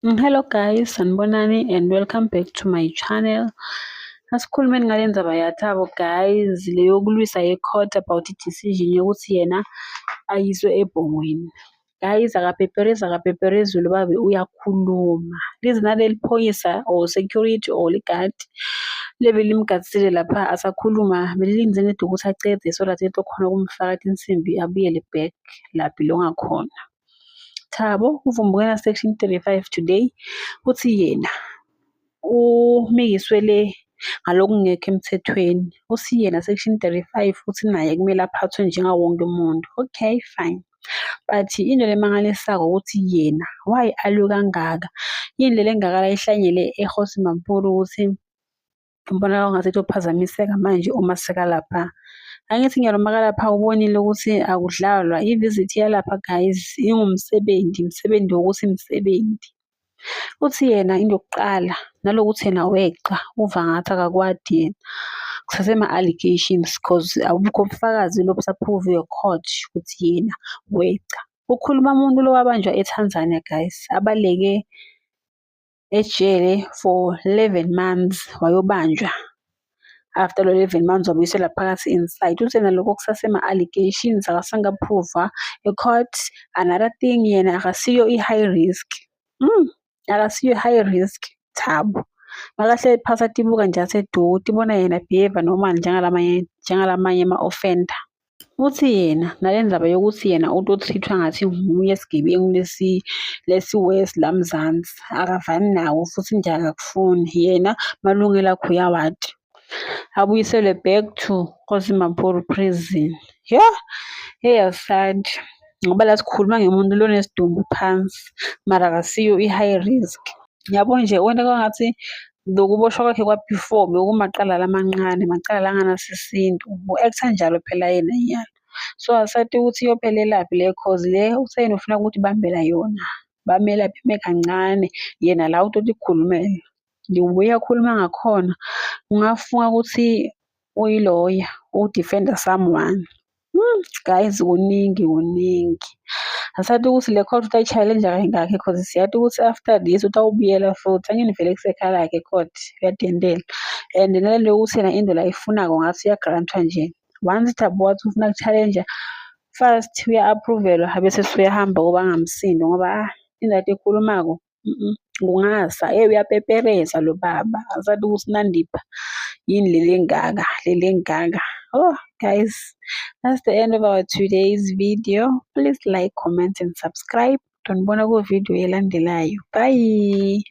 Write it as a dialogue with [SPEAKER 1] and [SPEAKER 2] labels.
[SPEAKER 1] Hello guys, sanibonani and welcome back to my channel. Asikhulumeni ngale ndzaba yaThabo guys, le yokulwisa e-court about i-decision yokuthi yena ayiswe ebhongweni. Guys, akapeperezulu babe uyakhuluma. Lize naleli phoyisa or security or ligadi lebe limgadisile lapha asakhuluma belilinze nedi ukuthi acede so that ezokhona ukumfaka insimbi abuyele back la belonga khona. Thabo uvumbukela section 35 today uthi yena umikiswele ngalokungekho emthethweni. Uthi yena section 35 uthi naye kumele aphathwe njengawo wonke umuntu. Okay fine, but into lemangalisako ukuthi yena why alwe kangaka. Yini le engakala ihlanyele eGosi Mampuru ukuthi ngibona ngathi uphazamiseka manje uma seka lapha. Angithi ngiyalomaka lapha ubonile ukuthi akudlalwa i-visit yalapha guys umsebenzi wokuthi imsebenzi. Uthi yena into yokuqala nalokuthi yena weqa uva ngathi akakwadi yena kusasema allegations because abukho ubufakazi lobusaprove court ukuthi yena weqa. Ukhuluma umuntu lo wabanjwa eTanzania guys, abaleke ejele for 11 months wayobanjwa. After lo 11 months wabuyisela phakathi inside. Uthi yena lokho kusasema allegations akasanga prove e-court. Another thing yena akasiyo i-high risk. Akasiyo high risk Thabo. Makahle phasa tibuka nje asedoti bona yena behavior normal njengalamanye ama-offender. Uthi yena nalendaba yokuthi yena utothithwa ngathi nguye esigebengu lesi-West laMzansi akavani nawo futhi nje akakufuni yena malungelo akho uyawadi. Abuyiselwe back to Gosi Mampuru prison. Asad ngoba la sikhuluma ngemuntu lonesidumbu phansi mara akasiyo i-high risk. Yabo nje wena kwangathi lokuboshwa kwakhe kwa-before bekumaqala lamancane, macala langanasisintu. U-actor njalo phela yena nyalo. So asathi ukuthi iyophelelaphi le cause le usayena ufuna ukuthi bambela yona. Bamelaphi kancane yena la utothi khulumele. Ngibuye akhuluma ngakhona ungafunga ukuthi uyi-lawyer udefenda someone. Guys kuningi. Asathi ukuthi le court utayi-challenge kangakhi because siyathi ukuthi after this utawubuyela futhi angini vele kusekhala yakhe court uyadendela. And nale ukuthi yena into la ifunako ngathi uyagrantwa nje. Once Thabo wathi ufuna ku-challenge first uya-approvelwa bese uyahamba ngoba angamsindo ngoba indaba ekhulumako kungasa uyapepereza lo baba. Asathi ukuthi nandipha yini leli engaka. Guys, that's the end of our today's video. Please like, comment and subscribe. Don't bona ku video elandelayo. Bye.